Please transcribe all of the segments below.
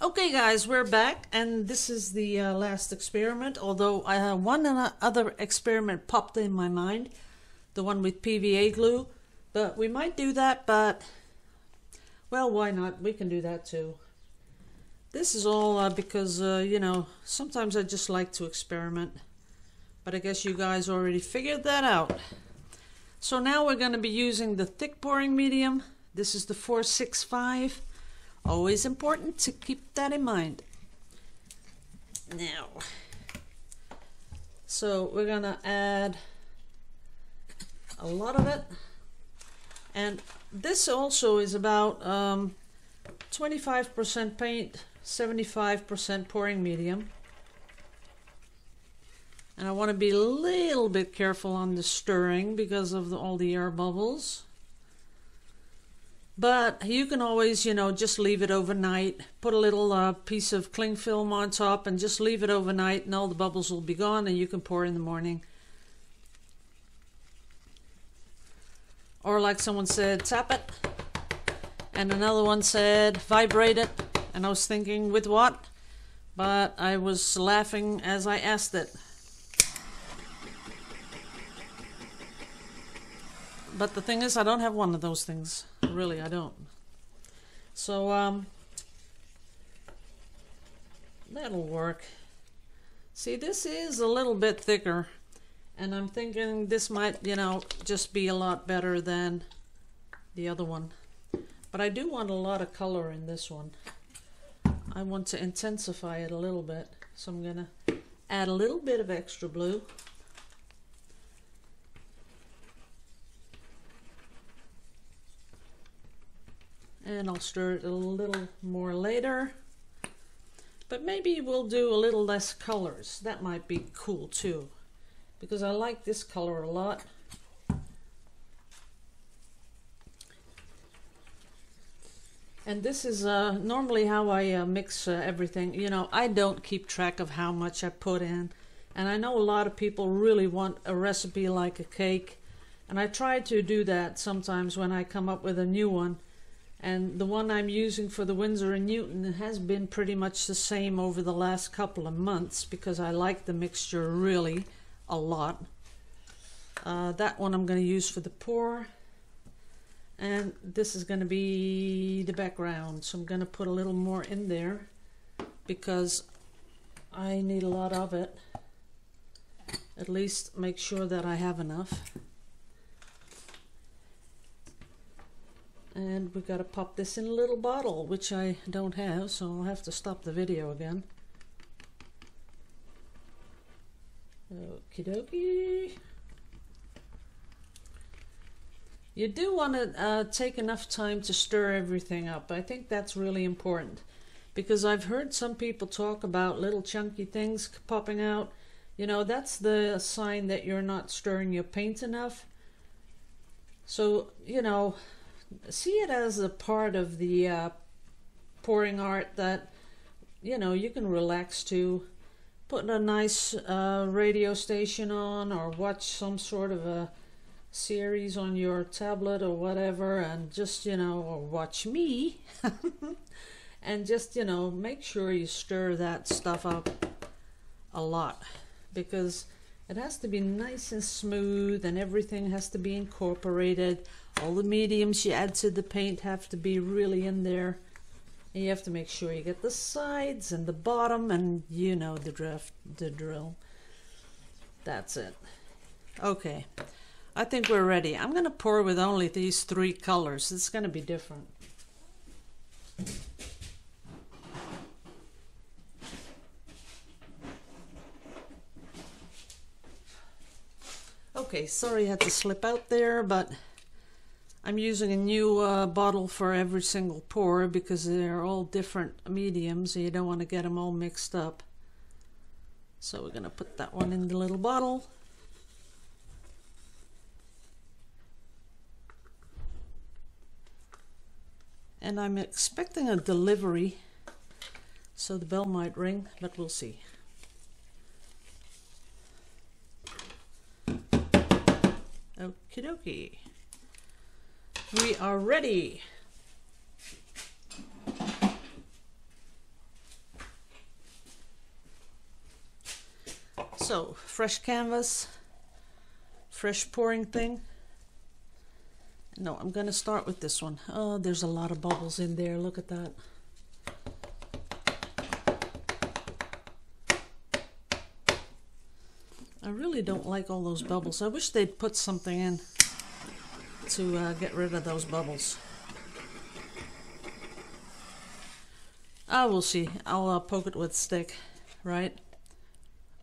Okay guys, we're back, and this is the last experiment, although one other experiment popped in my mind, the one with PVA glue, but we might do that, but well, why not? We can do that too. This is all because, you know, sometimes I just like to experiment, but I guess you guys already figured that out. So now we're going to be using the thick pouring medium. This is the 465. Always important to keep that in mind. Now, so we're going to add a lot of it. And this also is about 25% paint, 75% pouring medium. And I want to be a little bit careful on the stirring because of all the air bubbles. But you can always, you know, just leave it overnight. Put a little piece of cling film on top and just leave it overnight, and all the bubbles will be gone, and you can pour in the morning. Or like someone said, tap it. And another one said, vibrate it. And I was thinking, with what? But I was laughing as I asked it. But the thing is, I don't have one of those things. Really, I don't. So, that'll work. See, this is a little bit thicker. And I'm thinking this might, you know, just be a lot better than the other one. But I do want a lot of color in this one. I want to intensify it a little bit. So I'm going to add a little bit of extra blue. And I'll stir it a little more later. But maybe we'll do a little less colors. That might be cool too, because I like this color a lot. And this is normally how I mix everything. You know, I don't keep track of how much I put in. And I know a lot of people really want a recipe like a cake. And I try to do that sometimes when I come up with a new one. And the one I'm using for the Winsor & Newton has been pretty much the same over the last couple of months because I like the mixture really a lot. That one I'm going to use for the pour. And this is going to be the background. So I'm going to put a little more in there because I need a lot of it. At least make sure that I have enough. And we've got to pop this in a little bottle, which I don't have, so I'll have to stop the video again. Okie dokie. You do want to take enough time to stir everything up. I think that's really important, because I've heard some people talk about little chunky things popping out. You know, that's the sign that you're not stirring your paint enough. So, you know, see it as a part of the pouring art that, you know, you can relax to. Put a nice radio station on, or watch some sort of a series on your tablet or whatever, and just, you know, or watch me and just, you know, make sure you stir that stuff up a lot, because it has to be nice and smooth, and everything has to be incorporated. All the mediums you add to the paint have to be really in there. And you have to make sure you get the sides and the bottom, and you know the drill. That's it. Okay, I think we're ready. I'm going to pour with only these 3 colors. It's going to be different. Okay, sorry I had to slip out there, but I'm using a new bottle for every single pour because they're all different mediums and you don't want to get them all mixed up. So we're going to put that one in the little bottle. And I'm expecting a delivery, so the bell might ring, but we'll see. Okie dokie. We are ready. So, fresh canvas, fresh pouring thing. No, I'm gonna start with this one. Oh, there's a lot of bubbles in there, look at that. I really don't like all those bubbles. I wish they'd put something in to get rid of those bubbles. We'll see. I'll poke it with a stick, right?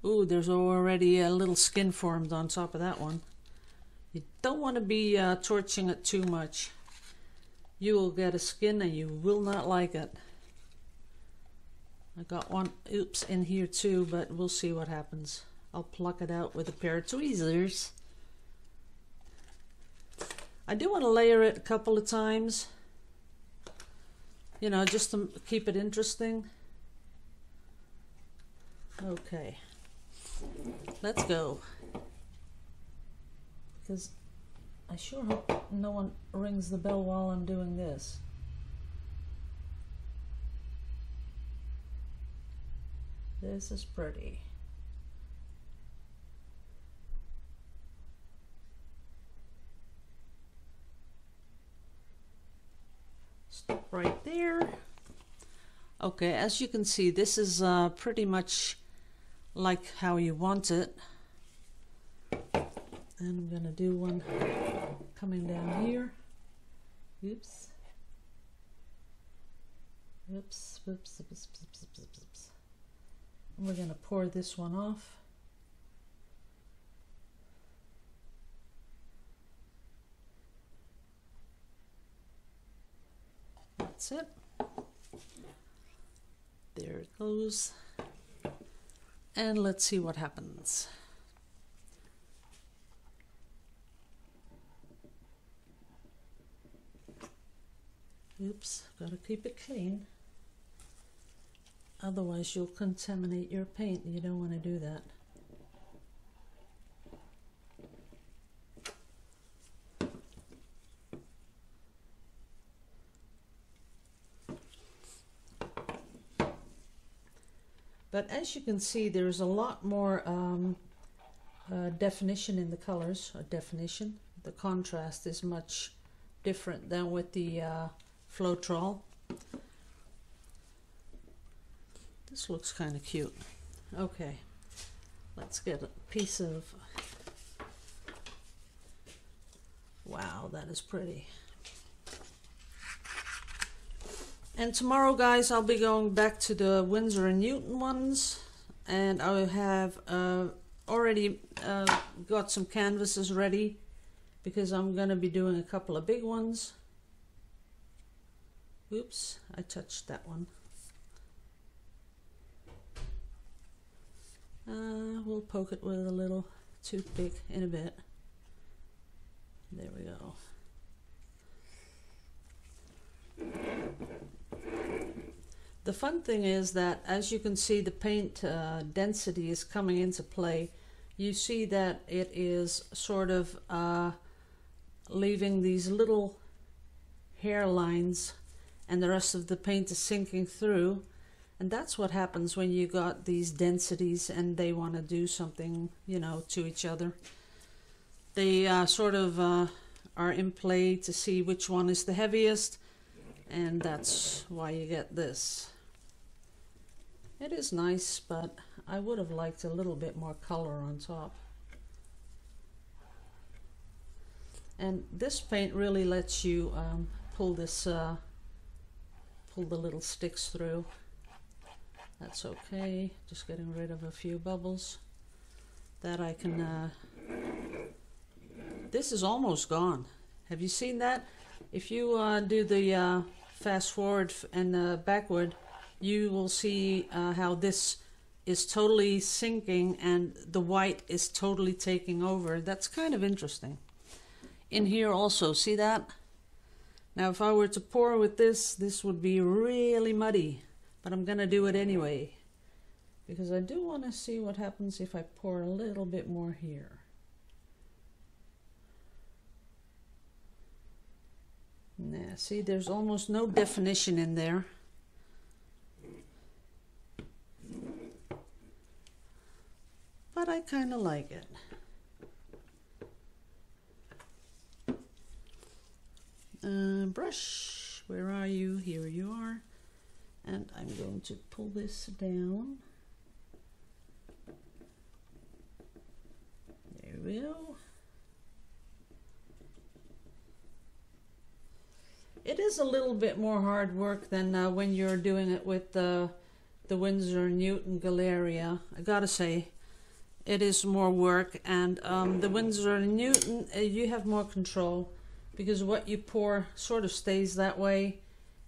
Ooh, there's already a little skin formed on top of that one. You don't want to be torching it too much. You will get a skin and you will not like it. I got one, oops, in here too, but we'll see what happens. I'll pluck it out with a pair of tweezers. I do want to layer it a couple of times, you know, just to keep it interesting. Okay, let's go. Because I sure hope no one rings the bell while I'm doing this. This is pretty. Stop right there. Okay, as you can see, this is pretty much like how you want it. And I'm gonna do one coming down here. Oops. Oops, oops, oops, oops, oops, oops, oops. And we're gonna pour this one off. That's it. There it goes. And let's see what happens. Oops, gotta keep it clean. Otherwise you'll contaminate your paint. You don't want to do that. But as you can see, there's a lot more definition in the colors. Definition. The contrast is much different than with the Floetrol. This looks kind of cute. Okay, let's get a piece of... Wow, that is pretty. And tomorrow, guys, I'll be going back to the Winsor & Newton ones, and I have already got some canvases ready because I'm going to be doing a couple of big ones. Oops, I touched that one. We'll poke it with a little toothpick in a bit. There we go. The fun thing is that as you can see, the paint density is coming into play. You see that it is sort of leaving these little hairlines, and the rest of the paint is sinking through. And that's what happens when you got these densities and they want to do something, you know, to each other. They sort of are in play to see which one is the heaviest, and that's why you get this. It is nice, but I would have liked a little bit more color on top. And this paint really lets you pull this, pull the little sticks through. That's okay. Just getting rid of a few bubbles. That I can. This is almost gone. Have you seen that? If you do the fast forward and backward, you will see how this is totally sinking and the white is totally taking over. That's kind of interesting. In here also, see that? Now if I were to pour with this would be really muddy, but I'm gonna do it anyway because I do want to see what happens if I pour a little bit more here. Nah, see, there's almost no definition in there. But but I kind of like it. Brush, where are you? Here you are. And I'm going to pull this down. There we go. It is a little bit more hard work than when you're doing it with the Winsor & Newton Galeria. I gotta say, it is more work, and the Winsor & Newton, you have more control because what you pour sort of stays that way,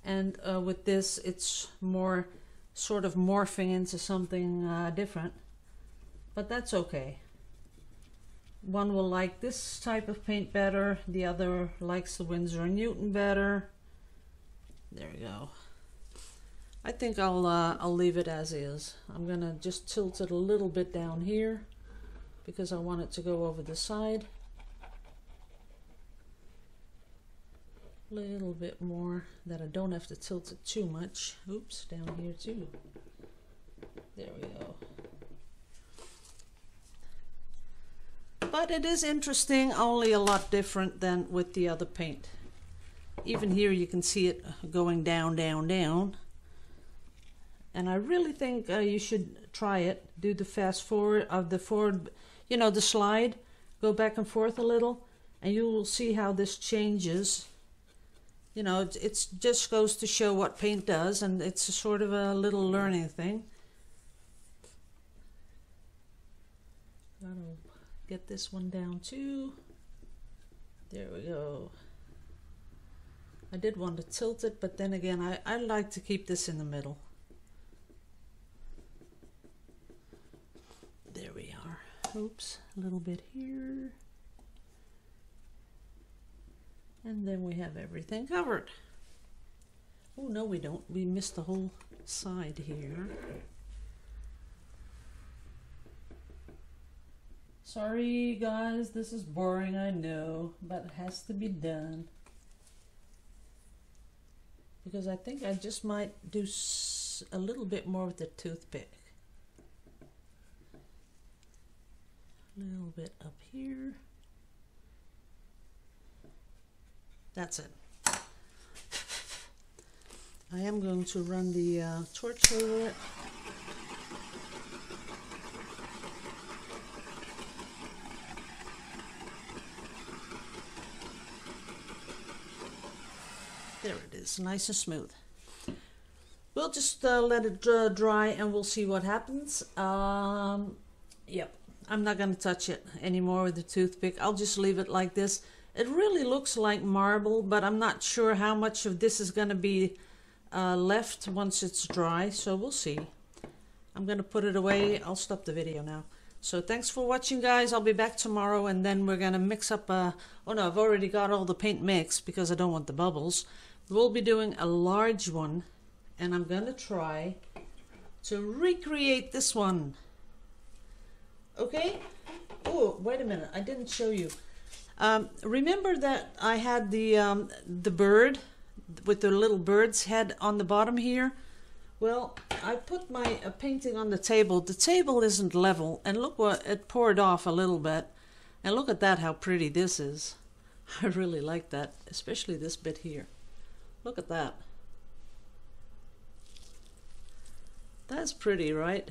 and with this it's more sort of morphing into something different, but that's okay. One will like this type of paint better, the other likes the Winsor & Newton better. There we go. I think I'll leave it as is. I'm gonna just tilt it a little bit down here because I want it to go over the side. A little bit more, that I don't have to tilt it too much. Oops, down here too. There we go. But it is interesting, only a lot different than with the other paint. Even here you can see it going down, down, down. And I really think you should try it. Do the fast forward of the forward, you know, the slide. Go back and forth a little, and you will see how this changes. You know, it just goes to show what paint does, and it's a sort of a little learning thing. Gotta get this one down too. There we go. I did want to tilt it, but then again, I like to keep this in the middle. There we are. Oops, a little bit here. And then we have everything covered. Oh, no, we don't. We missed the whole side here. Sorry, guys, this is boring, I know, but it has to be done. Because I think I just might do a little bit more with the toothpick. A little bit up here. That's it. I am going to run the torch over it. There it is, nice and smooth. We'll just let it dry and we'll see what happens. Yep, I'm not going to touch it anymore with the toothpick. I'll just leave it like this. It really looks like marble, but I'm not sure how much of this is going to be left once it's dry, so we'll see. I'm going to put it away. I'll stop the video now. So thanks for watching, guys. I'll be back tomorrow, and then we're going to mix up oh no, I've already got all the paint mixed because I don't want the bubbles. We'll be doing a large one, and I'm going to try to recreate this one. Okay? Oh, wait a minute. I didn't show you. Remember that I had the bird with the little bird's head on the bottom here? Well, I put my painting on the table. The table isn't level, and look what it poured off a little bit. And look at that, how pretty this is. I really like that, especially this bit here. Look at that. That's pretty, right?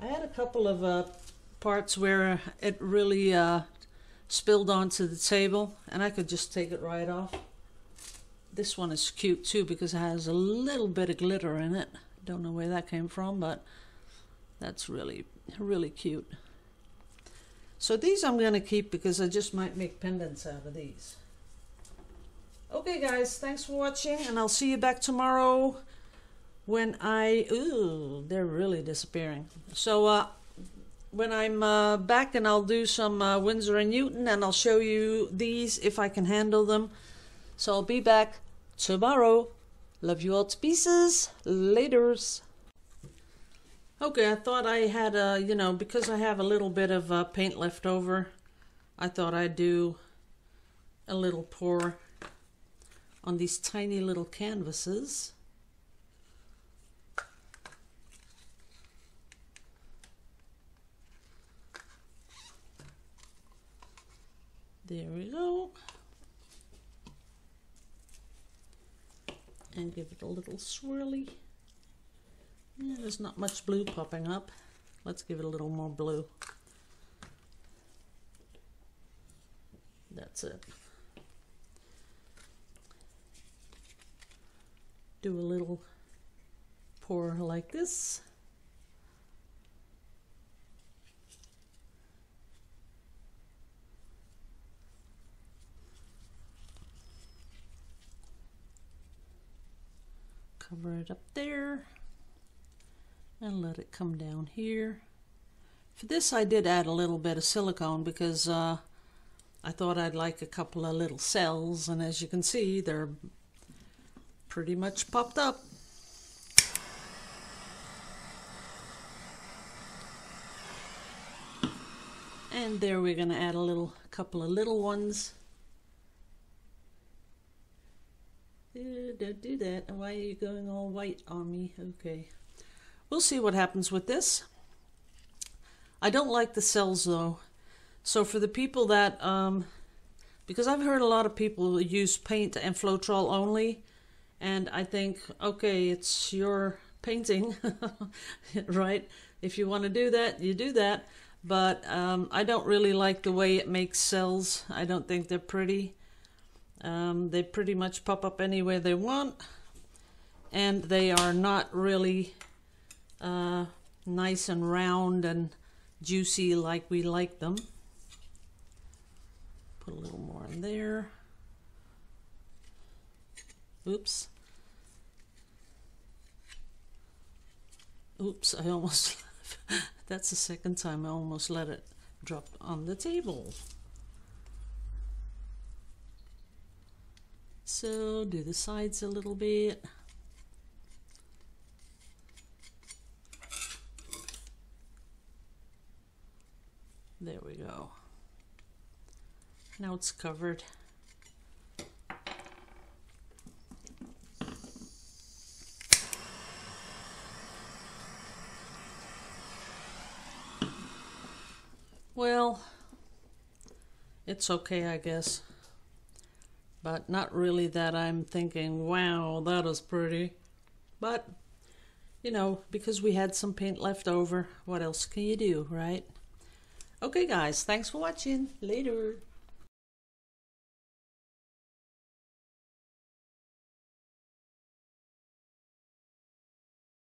I had a couple of parts where it really spilled onto the table, and I could just take it right off. This one is cute too because it has a little bit of glitter in it. Don't know where that came from, but that's really, really cute. So these I'm going to keep because I just might make pendants out of these. Okay, guys, thanks for watching, and I'll see you back tomorrow when ooh, they're really disappearing. So when I'm back, and I'll do some Winsor & Newton, and I'll show you these if I can handle them. So I'll be back tomorrow. Love you all to pieces. Laters. Okay, I thought I had you know, because I have a little bit of paint left over, I thought I'd do a little pour on these tiny little canvases. There we go. And give it a little swirly. Yeah, there's not much blue popping up. Let's give it a little more blue. That's it. Do a little pour like this. Cover it up there and let it come down here. For this I did add a little bit of silicone because I thought I'd like a couple of little cells, and as you can see they're pretty much popped up. And there we're going to add a couple of little ones. Don't do that. Why are you going all white on me? Okay. We'll see what happens with this. I don't like the cells though. So for the people that, because I've heard a lot of people use paint and Floetrol only, and I think, okay, it's your painting, right? If you want to do that, you do that. But I don't really like the way it makes cells. I don't think they're pretty. They pretty much pop up anywhere they want, and they are not really nice and round and juicy like we like them. Put a little more in there. Oops. Oops, I almost, that's the second time I almost let it drop on the table. So do the sides a little bit. There we go. Now it's covered. Well, it's okay, I guess. But not really that I'm thinking, wow, that is pretty. But, you know, because we had some paint left over, what else can you do, right? Okay, guys, thanks for watching. Later.